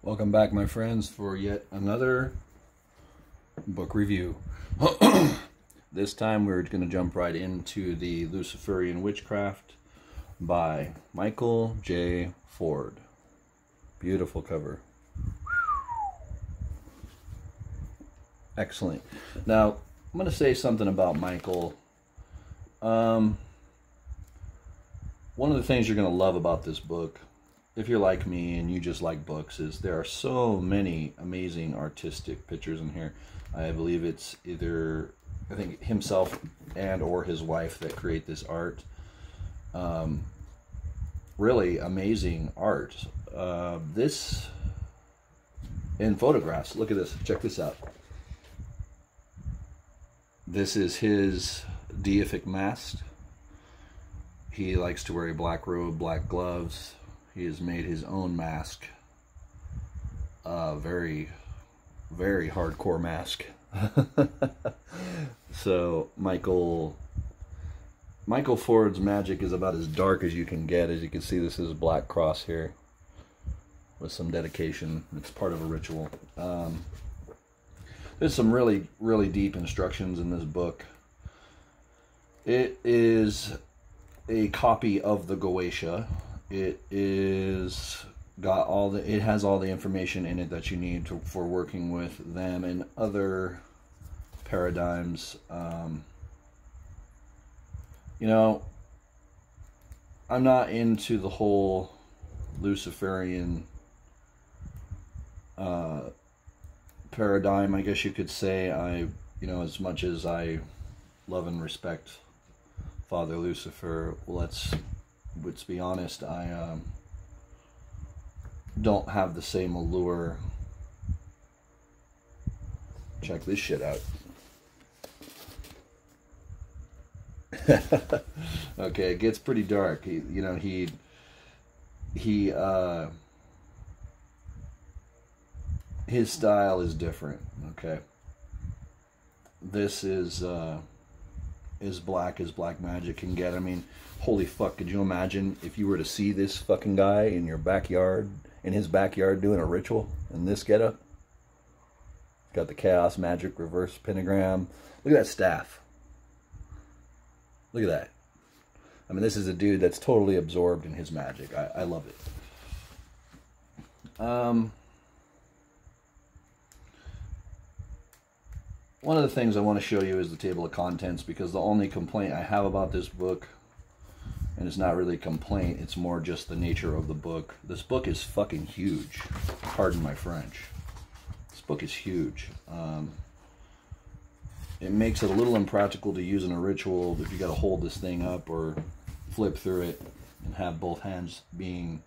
Welcome back, my friends, for yet another book review. This time we're going to jump right into the Luciferian Witchcraft by Michael J. Ford. Beautiful cover. Excellent. Now, I'm going to say something about Michael. One of the things you're going to love about this book, if you're like me and you just like books, is there are so many amazing artistic pictures in here. I believe it's either, I think, himself and or his wife that create this art. Really amazing art. This in photographs. Look at this. Check this out. This is his deific mask. He likes to wear a black robe, black gloves. He has made his own mask. Very, very hardcore mask. So Michael Ford's magic is about as dark as you can get. As you can see, this is a black cross here with some dedication. It's part of a ritual. There's some really, really deep instructions in this book. It is a copy of the Goetia. It has all the information in it that you need for working with them and other paradigms. You know, I'm not into the whole Luciferian paradigm, I guess you could say. As much as I love and respect Father Lucifer, let's be honest, I don't have the same allure. Check this shit out. Okay, it gets pretty dark. His style is different. Okay, this is as black as black magic can get. I mean, holy fuck, could you imagine if you were to see this fucking guy in your backyard, in his backyard, doing a ritual in this getup? Got the chaos magic reverse pentagram. Look at that staff. Look at that. I mean, this is a dude that's totally absorbed in his magic. I love it. One of the things I want to show you is the table of contents, because the only complaint I have about this book, and it's not really a complaint, it's more just the nature of the book. This book is fucking huge. Pardon my French. This book is huge. It makes it a little impractical to use in a ritual if you got to hold this thing up or flip through it and have both hands being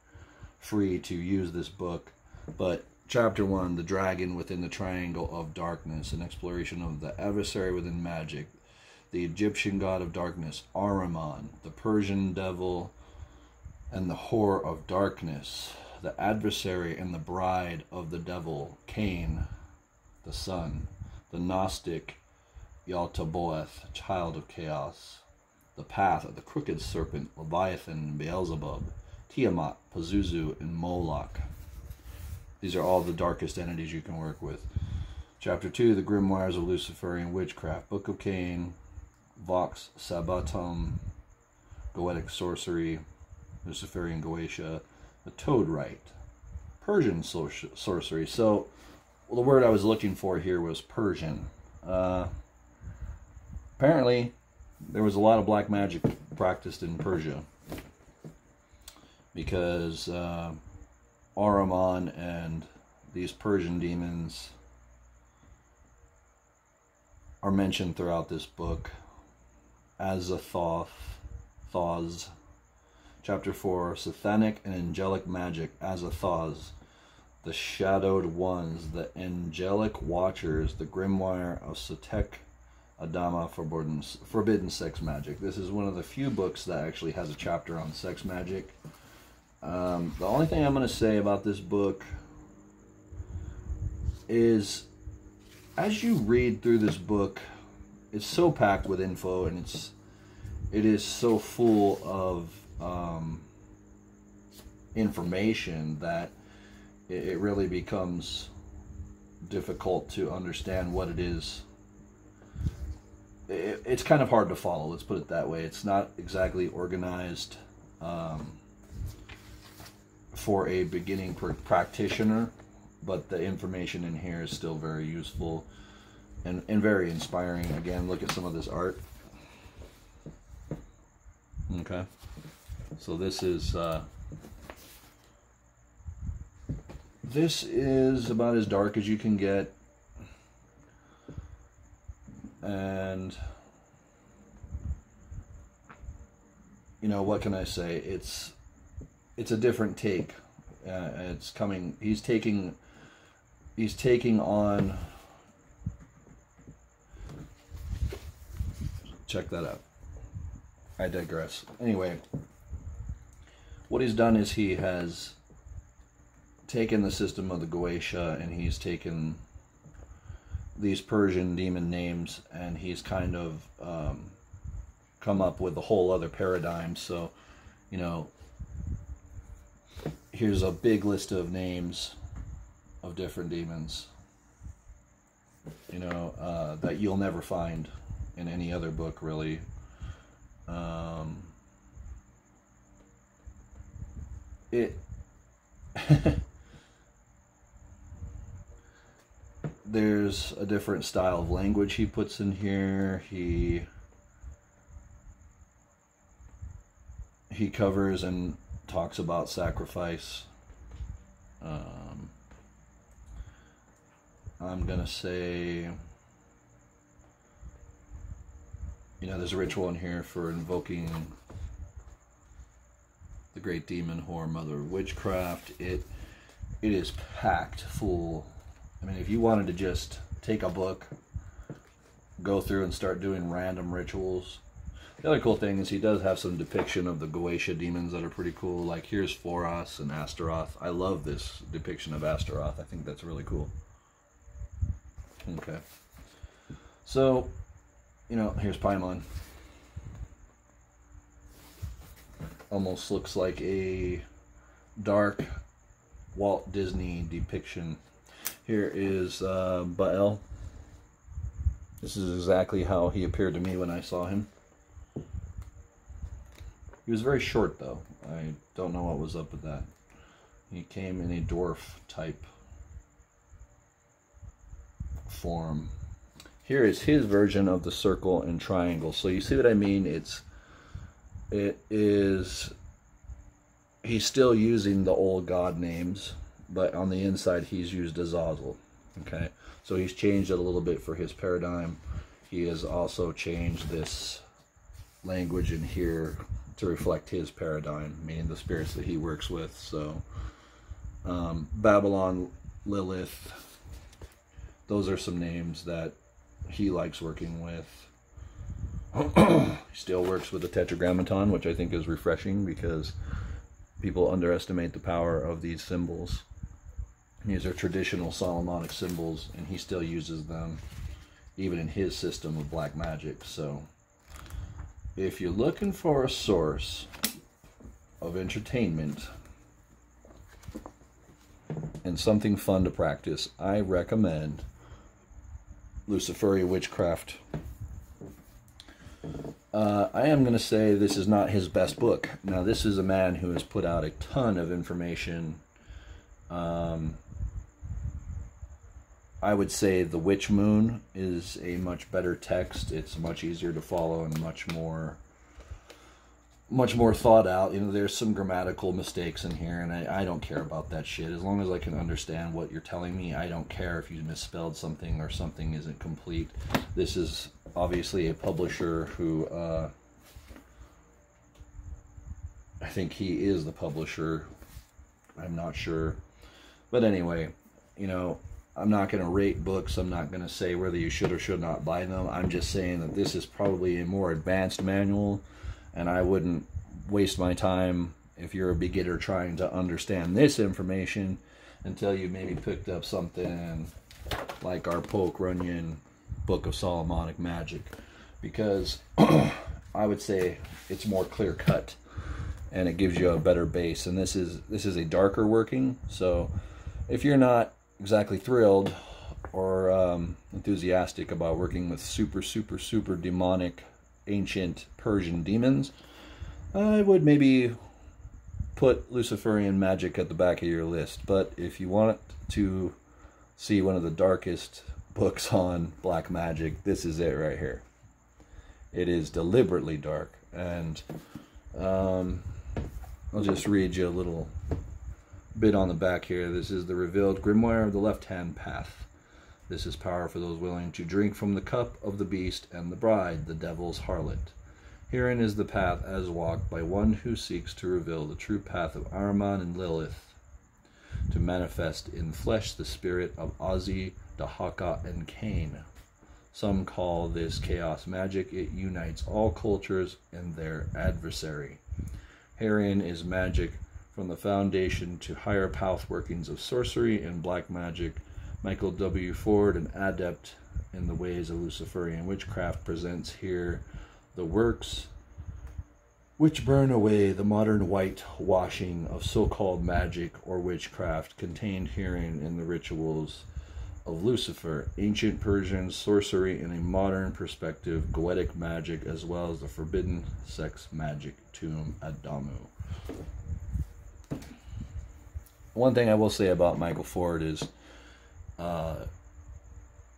free to use this book. But Chapter 1, The Dragon Within the Triangle of Darkness, an exploration of the adversary within magic, the Egyptian god of darkness, Ahriman, the Persian devil and the whore of darkness, the adversary and the bride of the devil, Cain, the sun, the Gnostic, Yaldabaoth, child of chaos, the path of the crooked serpent, Leviathan and Beelzebub, Tiamat, Pazuzu, and Moloch. These are all the darkest entities you can work with. Chapter 2, The Grimoires of Luciferian Witchcraft, Book of Cain, Vox Sabbatum, Goetic Sorcery, Luciferian Goetia, the Toad Rite, Persian Sorcery. So, the word I was looking for here was Persian. Apparently, there was a lot of black magic practiced in Persia, because Ahriman and these Persian demons are mentioned throughout this book. Azathoth, Thoth. Chapter 4, Satanic and Angelic Magic, Azathoth, the Shadowed Ones, the Angelic Watchers, the Grimoire of Satek Adama, Forbidden Sex Magic. This is one of the few books that actually has a chapter on sex magic. The only thing I'm going to say about this book is, as you read through this book, it's so packed with info, and it is so full of information that it really becomes difficult to understand what it is. It's kind of hard to follow, let's put it that way. It's not exactly organized for a beginning practitioner, but the information in here is still very useful and very inspiring. Again, look at some of this art. Okay, so this is about as dark as you can get, and you know, what can I say? It's a different take. It's coming. He's taking on. Check that out. I digress. Anyway, what he's done is he has taken the system of the Goetia, and he's taken these Persian demon names, and he's kind of come up with a whole other paradigm. So, you know, here's a big list of names of different demons, you know, that you'll never find in any other book, really. There's a different style of language he puts in here. He covers and talks about sacrifice. I'm gonna say, you know, there's a ritual in here for invoking the great demon whore mother of witchcraft. It is packed full. I mean, if you wanted to just take a book, go through and start doing random rituals. The other cool thing is he does have some depiction of the Goetia demons that are pretty cool. Like here's Foros and Astaroth. I love this depiction of Astaroth. I think that's really cool. Okay. So, you know, here's Paimon. Almost looks like a dark Walt Disney depiction. Here is Baal. This is exactly how he appeared to me when I saw him. He was very short, though. I don't know what was up with that. He came in a dwarf type form. Here is his version of the circle and triangle. So you see what I mean? He's still using the old god names, but on the inside he's used Azazel. Okay, so he's changed it a little bit for his paradigm. He has also changed this language in here to reflect his paradigm, meaning the spirits that he works with. So Babylon, Lilith, those are some names that he likes working with. He still works with the Tetragrammaton, which I think is refreshing because people underestimate the power of these symbols. These are traditional Solomonic symbols, and he still uses them even in his system of black magic. So if you're looking for a source of entertainment and something fun to practice, I recommend Luciferian Witchcraft. I am going to say this is not his best book. Now, this is a man who has put out a ton of information. I would say The Witch Moon is a much better text. It's much easier to follow and much more thought out. You know, there's some grammatical mistakes in here, and I don't care about that shit. As long as I can understand what you're telling me, I don't care if you misspelled something or something isn't complete. This is obviously a publisher who, I think he is the publisher. I'm not sure. But anyway, you know, I'm not going to rate books. I'm not going to say whether you should or should not buy them. I'm just saying that this is probably a more advanced manual, and I wouldn't waste my time if you're a beginner trying to understand this information until you maybe picked up something like our Poke Runyon Book of Solomonic Magic, because I would say it's more clear cut and it gives you a better base. And this is a darker working, so if you're not exactly thrilled or enthusiastic about working with super demonic ancient Persian demons, I would maybe put Luciferian magic at the back of your list. But if you want to see one of the darkest books on black magic, this is it right here. It is deliberately dark, and I'll just read you a little bit on the back here. This is the revealed grimoire of the left-hand path. This is power for those willing to drink from the cup of the beast and the bride, the devil's harlot. Herein is the path as walked by one who seeks to reveal the true path of Ahriman and Lilith, to manifest in flesh the spirit of Ozzy, Dahaka, and Cain. Some call this chaos magic. It unites all cultures and their adversary. Herein is magic from the foundation to higher path workings of sorcery and black magic. Michael W. Ford, an adept in the ways of Luciferian witchcraft, presents here the works which burn away the modern whitewashing of so-called magic or witchcraft contained herein in the rituals of Lucifer, ancient Persian sorcery in a modern perspective, goetic magic, as well as the forbidden sex magic tomb Adamu. One thing I will say about Michael Ford is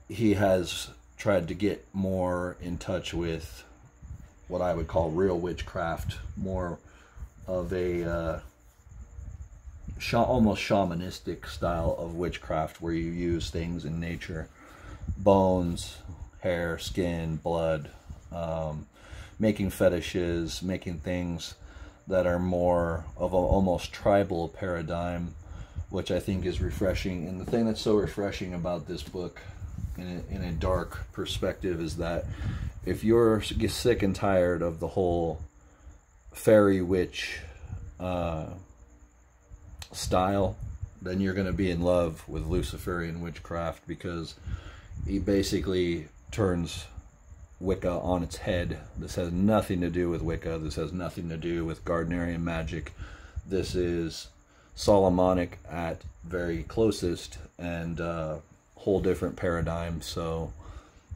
he has tried to get more in touch with what I would call real witchcraft, more of a almost shamanistic style of witchcraft, where you use things in nature, bones, hair, skin, blood, making fetishes, making things that are more of an almost tribal paradigm, which I think is refreshing. And the thing that's so refreshing about this book in a dark perspective is that if you're sick and tired of the whole fairy witch style, then you're going to be in love with Luciferian witchcraft, because he basically turns Wicca on its head. This has nothing to do with Wicca. This has nothing to do with Gardnerian magic. This is Solomonic at very closest, and whole different paradigm. So,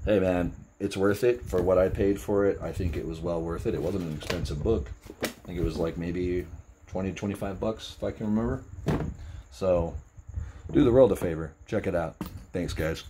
hey man, it's worth it for what I paid for it. I think it was well worth it. It wasn't an expensive book. I think it was like maybe 20 to 25 bucks, if I can remember. So, do the world a favor. Check it out. Thanks, guys.